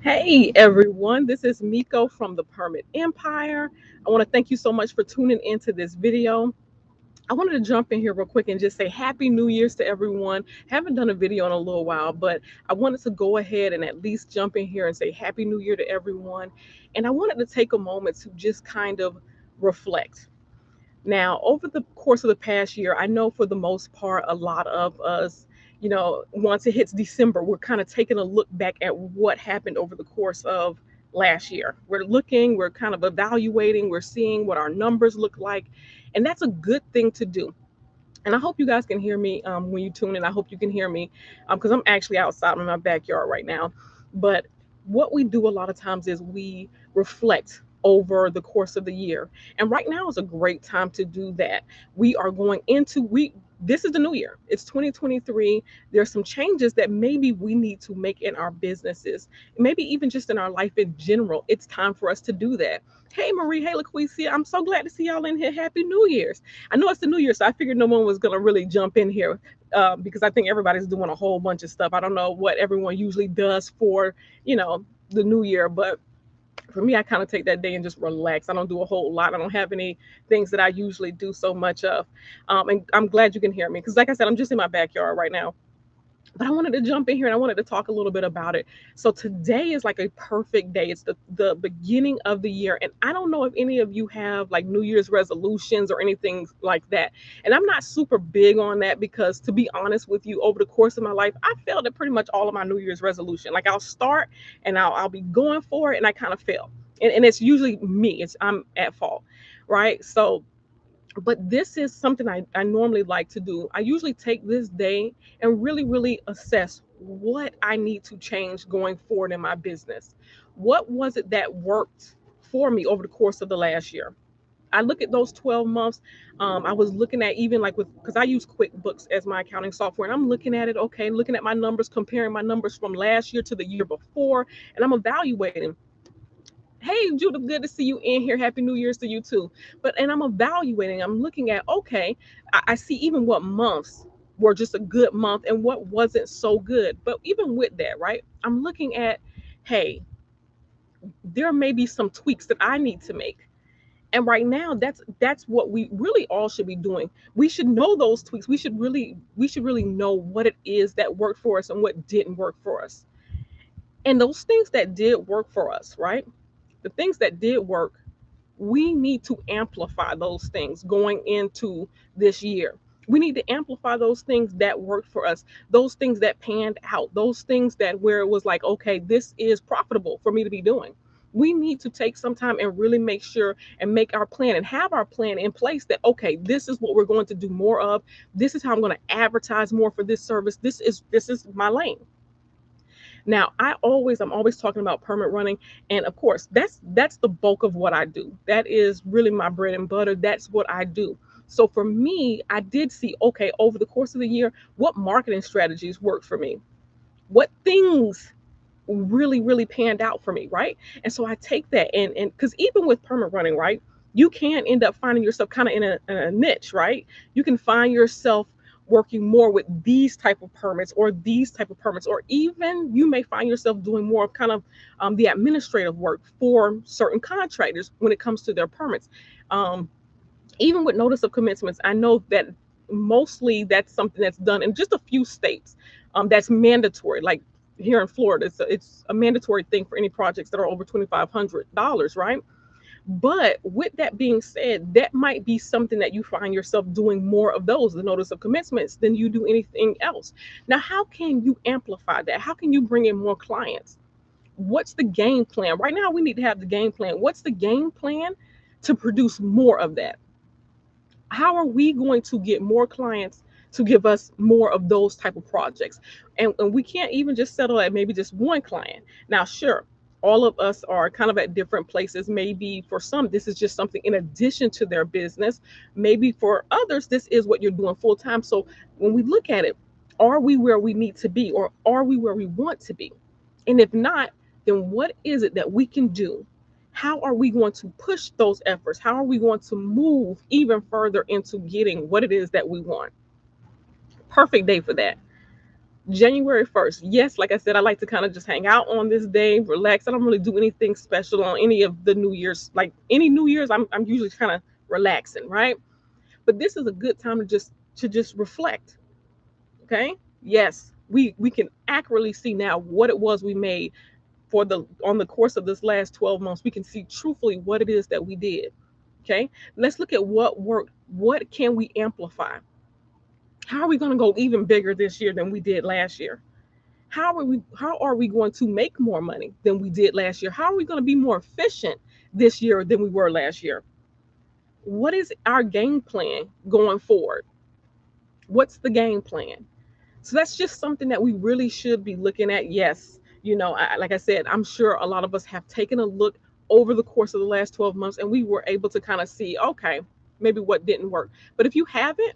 Hey everyone, this is Miko from the Permit Empire. I want to thank you so much for tuning into this video. I wanted to jump in here real quick and just say Happy New Year's to everyone. Haven't done a video in a little while, but I wanted to go ahead and at least jump in here and say Happy New Year to everyone. And I wanted to take a moment to just kind of reflect. Now, over the course of the past year, I know for the most part, a lot of us, once it hits December, we're kind of taking a look back at what happened over the course of last year. We're kind of evaluating, we're seeing what our numbers look like, and that's a good thing to do. And I hope you guys can hear me when you tune in. I hope you can hear me because I'm actually outside in my backyard right now. But what we do a lot of times is we reflect over the course of the year. And right now is a great time to do that. We are going into we This is the new year. It's 2023. There's some changes that maybe we need to make in our businesses, maybe even just in our life in general. It's time for us to do that. Hey Marie, hey LaQuisia, I'm so glad to see y'all in here. Happy New Year's. I know it's the new year, so I figured no one was going to really jump in here because I think everybody's doing a whole bunch of stuff. I don't know what everyone usually does for, the new year, but for me, I kind of take that day and just relax. I don't do a whole lot. I don't have any things that I usually do so much of. And I'm glad you can hear me because, like I said, I'm just in my backyard right now, but I wanted to jump in here and I wanted to talk a little bit about it. So today is like a perfect day. It's the beginning of the year, and I don't know if any of you have like New Year's resolutions or anything like that. And I'm not super big on that because, to be honest with you, over the course of my life, I failed at pretty much all of my New Year's resolution. Like I'll start and I'll be going for it, and I kind of fail. And it's usually me. I'm at fault, right? So but this is something I normally like to do. I usually take this day and really assess what I need to change going forward in my business. What was it that worked for me over the course of the last year? I look at those 12 months. I was looking at even like because I use QuickBooks as my accounting software, and I'm looking at it, okay, looking at my numbers, comparing my numbers from last year to the year before, and I'm evaluating. Hey Judith, good to see you in here. Happy New Year's to you too. And I'm evaluating, I'm looking at, okay, I see even what months were just a good month and what wasn't so good. But even with that, right, I'm looking at, hey, there may be some tweaks that I need to make. And right now, that's what we really all should be doing. We should know those tweaks. We should really know what it is that worked for us and what didn't work for us. And those things that did work for us, right, the things that did work, we need to amplify those things going into this year. We need to amplify those things that worked for us, those things that panned out, those things that where it was like, okay, this is profitable for me to be doing. We need to take some time and really make sure and make our plan and have our plan in place that, okay, this is what we're going to do more of. This is how I'm going to advertise more for this service. This is my lane. Now, I'm always talking about permit running, and of course, that's the bulk of what I do. That is really my bread and butter. That's what I do. So for me, I did see, okay, over the course of the year, what marketing strategies worked for me, what things really panned out for me, right? And so I take that, and because even with permit running, right, you can end up finding yourself kind of in a niche, right? You can find yourself working more with these type of permits or these type of permits, or even you may find yourself doing more of kind of the administrative work for certain contractors when it comes to their permits. um, Even with notice of commencements, I know that mostly that's something that's done in just a few states. That's mandatory. Like here in Florida, it's a mandatory thing for any projects that are over $2,500, right? But with that being said, that might be something that you find yourself doing more of those, the notice of commencements, than you do anything else. Now, how can you amplify that? How can you bring in more clients? What's the game plan? Right now, we need to have the game plan. What's the game plan to produce more of that? How are we going to get more clients to give us more of those type of projects? And we can't even just settle at maybe just one client. Now, sure, all of us are kind of at different places. Maybe for some this is just something in addition to their business. Maybe for others this is what you're doing full time. So when we look at it, are we where we need to be, or are we where we want to be? And if not, then what is it that we can do? How are we going to push those efforts? How are we going to move even further into getting what it is that we want? Perfect day for that. January 1st. Yes, like I said, I like to kind of just hang out on this day, relax. I don't really do anything special on any of the New Year's. Like any New Year's, I'm usually kind of relaxing, right? But this is a good time to just reflect. Okay. Yes, we can accurately see now what it was we made for the on the course of this last 12 months. We can see truthfully what it is that we did. Okay. Let's look at what worked. What can we amplify? How are we going to go even bigger this year than we did last year? How are we going to make more money than we did last year? How are we going to be more efficient this year than we were last year? What is our game plan going forward? What's the game plan? So that's just something that we really should be looking at. Yes, like I said, I'm sure a lot of us have taken a look over the course of the last 12 months and we were able to kind of see, okay, maybe what didn't work. But if you haven't,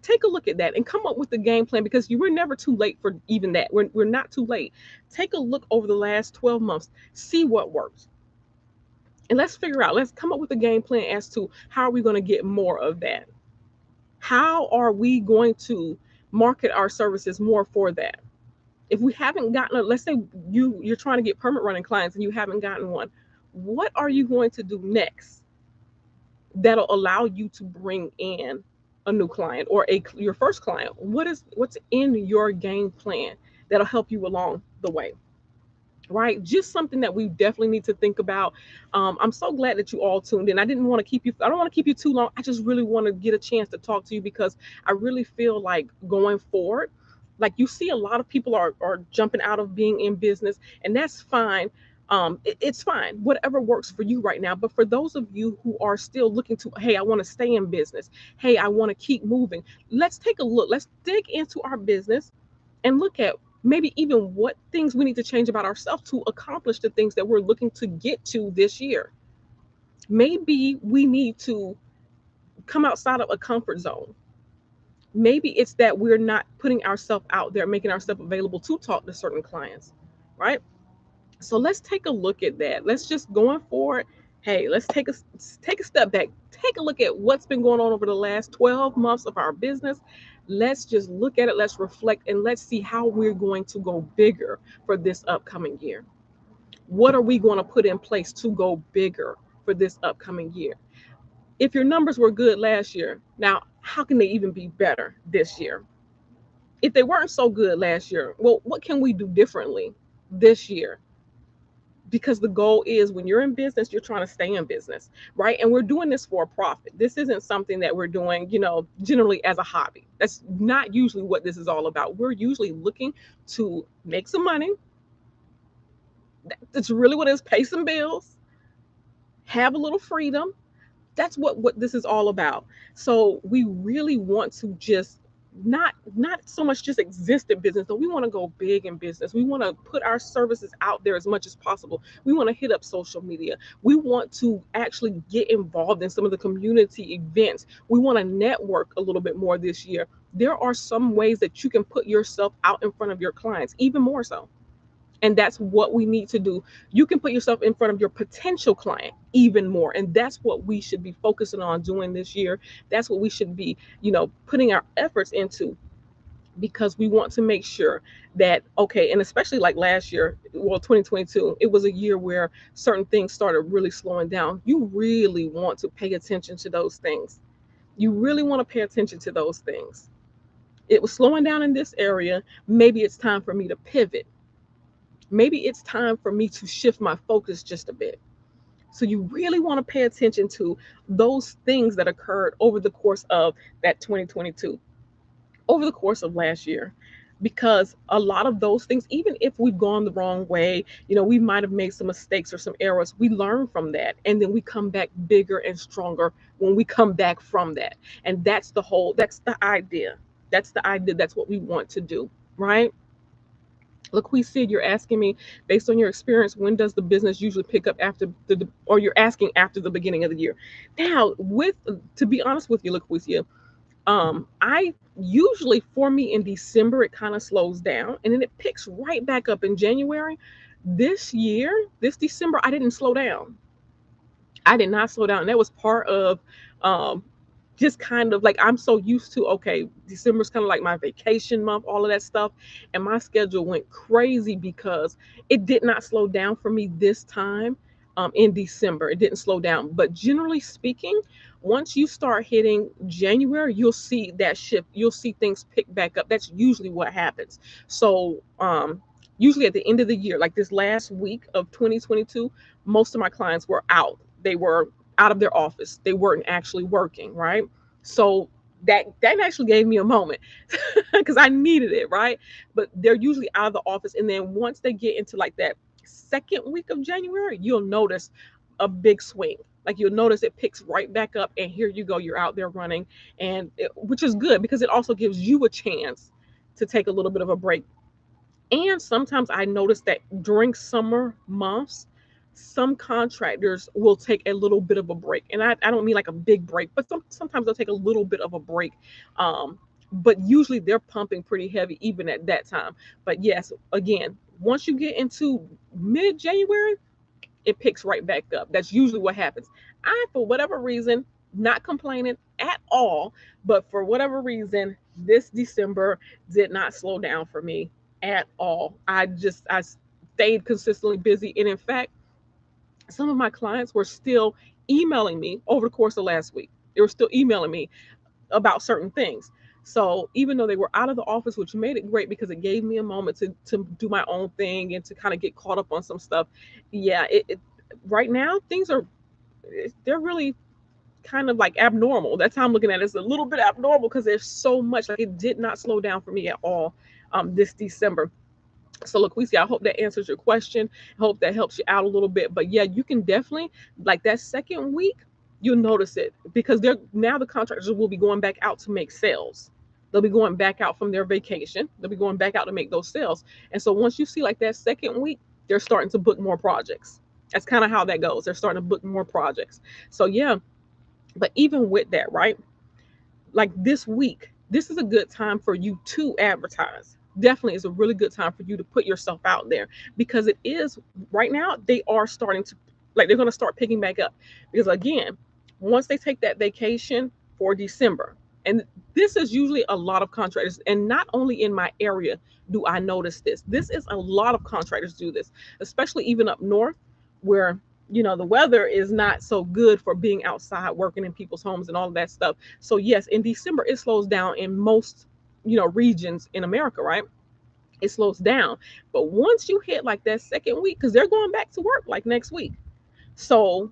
take a look at that and come up with a game plan, because you were never too late for even that. We're not too late. Take a look over the last 12 months, see what works. And let's come up with a game plan as to how are we going to get more of that? How are we going to market our services more for that? If we haven't gotten let's say you're trying to get permit running clients and you haven't gotten one, what are you going to do next that'll allow you to bring in a new client or your first client? What's in your game plan that'll help you along the way? Right, just something that we definitely need to think about. I'm so glad that you all tuned in. I don't want to keep you too long. I just really want to get a chance to talk to you, because I really feel like going forward, like you see a lot of people are jumping out of being in business, and that's fine. It's fine, whatever works for you right now. But for those of you who are still looking to, hey, I want to stay in business, hey, I want to keep moving, let's take a look. Let's dig into our business and look at maybe even what things we need to change about ourselves to accomplish the things that we're looking to get to this year. Maybe we need to come outside of a comfort zone. Maybe it's that we're not putting ourselves out there, making ourselves available to talk to certain clients, right? So let's take a look at that. Let's just going forward. Hey, let's take a step back. Take a look at what's been going on over the last 12 months of our business. Let's just look at it. Let's reflect and let's see how we're going to go bigger for this upcoming year. What are we going to put in place to go bigger for this upcoming year? If your numbers were good last year, now how can they even be better this year? If they weren't so good last year, well, what can we do differently this year? Because the goal is, when you're in business, you're trying to stay in business, right? And we're doing this for a profit. This isn't something that we're doing, generally as a hobby. That's not usually what this is all about. We're usually looking to make some money. That's really what it is. Pay some bills, have a little freedom. That's what this is all about. So we really want to just not so much just exist in business, but we want to go big in business. We want to put our services out there as much as possible. We want to hit up social media. We want to actually get involved in some of the community events. We want to network a little bit more this year. There are some ways that you can put yourself out in front of your clients, even more so. And that's what we need to do. You can put yourself in front of your potential client even more. And that's what we should be focusing on doing this year. That's what we should be, putting our efforts into, because we want to make sure that, okay, and especially like last year, well, 2022, it was a year where certain things started really slowing down. You really want to pay attention to those things. You really want to pay attention to those things. It was slowing down in this area. Maybe it's time for me to pivot. Maybe it's time for me to shift my focus just a bit. So you really want to pay attention to those things that occurred over the course of that 2022, over the course of last year, because a lot of those things, even if we've gone the wrong way, we might have made some mistakes or some errors, we learn from that. And then we come back bigger and stronger when we come back from that. And that's the idea. That's the idea. That's what we want to do, right? LaQuise, you're asking me, based on your experience, when does the business usually pick up or you're asking after the beginning of the year? Now, to be honest with you, LaQuise, I usually, for me, in December, it kind of slows down and then it picks right back up in January. This December, I didn't slow down. I did not slow down. And that was part of, um, just kind of like, I'm so used to, okay, December's kind of like my vacation month, all of that stuff. And my schedule went crazy because it did not slow down for me this time. In December, it didn't slow down. But generally speaking, once you start hitting January, you'll see that shift. You'll see things pick back up. That's usually what happens. So, usually at the end of the year, like this last week of 2022, most of my clients were out. They were out of their office. They weren't actually working, right? So that actually gave me a moment because I needed it, right? But they're usually out of the office, and then once they get into like that second week of January, you'll notice a big swing. Like you'll notice it picks right back up, and here you go, you're out there running, which is good because it also gives you a chance to take a little bit of a break. And sometimes I notice that during summer months, some contractors will take a little bit of a break. And I don't mean like a big break, but sometimes they'll take a little bit of a break. But usually they're pumping pretty heavy even at that time. But yes, again, once you get into mid January, it picks right back up. That's usually what happens. I, for whatever reason, not complaining at all, but for whatever reason, this December did not slow down for me at all. I stayed consistently busy. And in fact, some of my clients were still emailing me over the course of last week. They were still emailing me about certain things. So even though they were out of the office, which made it great because it gave me a moment to do my own thing and to kind of get caught up on some stuff. Yeah, right now things are, they're really kind of like abnormal. That's how I'm looking at it. It's a little bit abnormal because there's so much. Like it did not slow down for me at all this December. So LaQuisi, I hope that answers your question. I hope that helps you out a little bit. But yeah, you can definitely, like that second week, you'll notice it because they're now, the contractors will be going back out to make sales. They'll be going back out from their vacation. They'll be going back out to make those sales. And so once you see like that second week, they're starting to book more projects. That's kind of how that goes. They're starting to book more projects. So yeah, but even with that, right? Like this week, this is a good time for you to advertise. Definitely is a really good time for you to put yourself out there because it is right now, they are starting to, like, they're going to start picking back up because again, once they take that vacation for December, and this is usually a lot of contractors, and not only in my area do I notice this. This is a lot of contractors do this, especially even up north where the weather is not so good for being outside working in people's homes and all of that stuff. So yes, in December it slows down in most regions in America, right? It slows down. But once you hit like that second week, because they're going back to work like next week. So,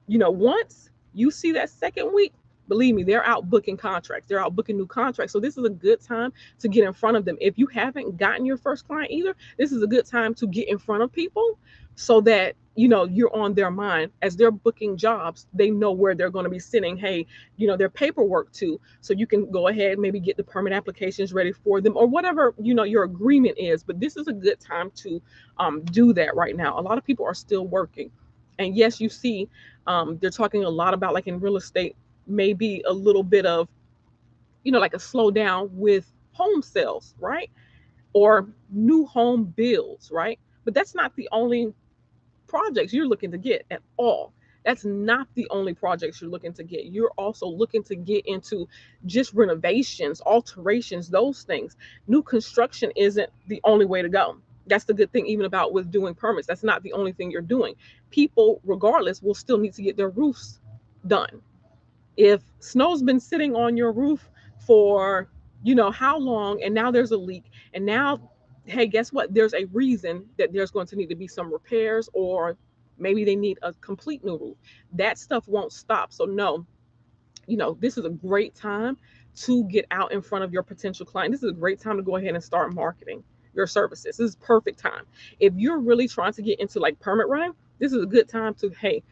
once you see that second week, believe me, they're out booking contracts. They're out booking new contracts. So this is a good time to get in front of them. If you haven't gotten your first client either, this is a good time to get in front of people so that you're on their mind as they're booking jobs. They know where they're going to be sending, hey, their paperwork to, so you can go ahead, maybe get the permit applications ready for them or whatever your agreement is. But this is a good time to do that right now. A lot of people are still working, and yes, you see, they're talking a lot about, like, in real estate, maybe a little bit of like a slowdown with home sales, right? Or new home builds, right? But that's not the only projects you're looking to get at all. That's not the only projects you're looking to get. You're also looking to get into just renovations, alterations, those things. New construction isn't the only way to go. That's the good thing, even about with doing permits. That's not the only thing you're doing. People, regardless, will still need to get their roofs done. If snow's been sitting on your roof for how long, and now there's a leak, and now, hey, guess what, there's a reason that there's going to need to be some repairs, or maybe they need a complete new roof. That stuff won't stop. So no, this is a great time to get out in front of your potential client. This is a great time to go ahead and start marketing your services. This is perfect time. If you're really trying to get into like permit running, this is a good time to, hey,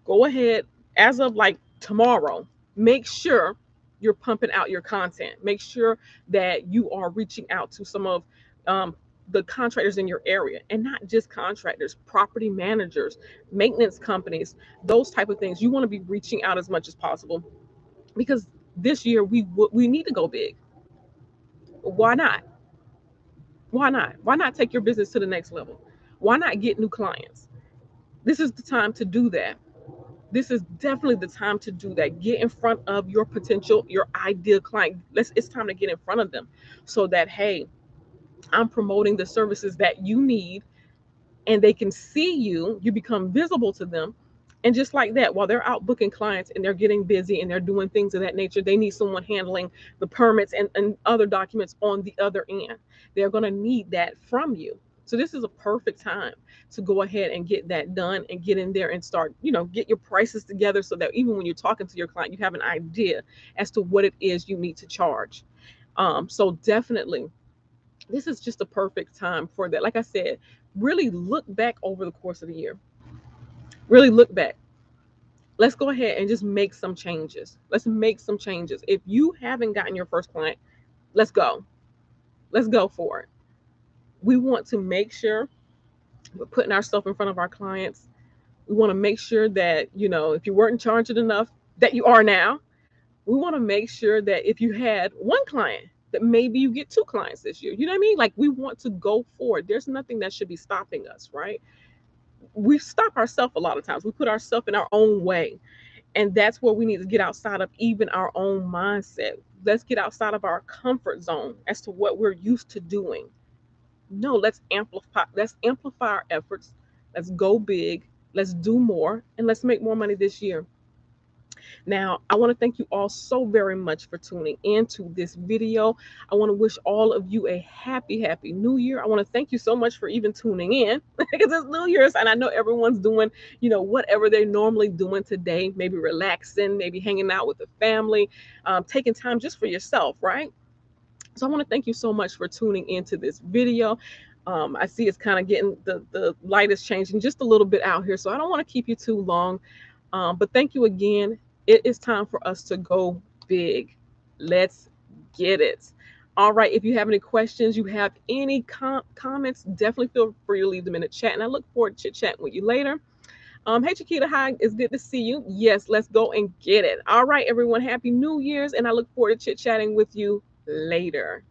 go ahead, as of like tomorrow, make sure you're pumping out your content. Make sure that you are reaching out to some of the contractors in your area, and not just contractors, property managers, maintenance companies, those type of things. You want to be reaching out as much as possible because this year we need to go big. Why not? Why not? Why not take your business to the next level? Why not get new clients? This is the time to do that. This is definitely the time to do that. Get in front of your potential, your ideal client. It's time to get in front of them so that, hey, I'm promoting the services that you need, and they can see you, you become visible to them. And just like that, while they're out booking clients and they're getting busy and they're doing things of that nature, they need someone handling the permits and other documents on the other end. They're going to need that from you. So this is a perfect time to go ahead and get that done and get in there and start, get your prices together so that even when you're talking to your client, you have an idea as to what it is you need to charge. So definitely this is just a perfect time for that. Like I said, really look back over the course of the year. Really look back. Let's go ahead and just make some changes. Let's make some changes. If you haven't gotten your first client, let's go. Let's go for it. We want to make sure we're putting ourselves in front of our clients. We want to make sure that, if you weren't charging enough, that you are now. We want to make sure that if you had one client, that maybe you get two clients this year. You know what I mean? Like, we want to go forward. There's nothing that should be stopping us, right? We stop ourselves a lot of times. We put ourselves in our own way. And that's where we need to get outside of even our own mindset. Let's get outside of our comfort zone as to what we're used to doing. No, let's amplify our efforts. Let's go big. Let's do more, and let's make more money this year. Now, I want to thank you all so very much for tuning into this video. I want to wish all of you a happy, happy new year. I want to thank you so much for even tuning in because it's New Year's and I know everyone's doing, whatever they're normally doing today, maybe relaxing, maybe hanging out with the family, taking time just for yourself, right? So I want to thank you so much for tuning into this video. I see it's kind of getting the light is changing just a little bit out here, so I don't want to keep you too long. But thank you again. It is time for us to go big. Let's get it. All right. If you have any questions, you have any comments, definitely feel free to leave them in the chat. And I look forward to chit chatting with you later. Hey, Chiquita, hi. It's good to see you. Yes, let's go and get it. All right, everyone. Happy New Year's. And I look forward to chit chatting with you later.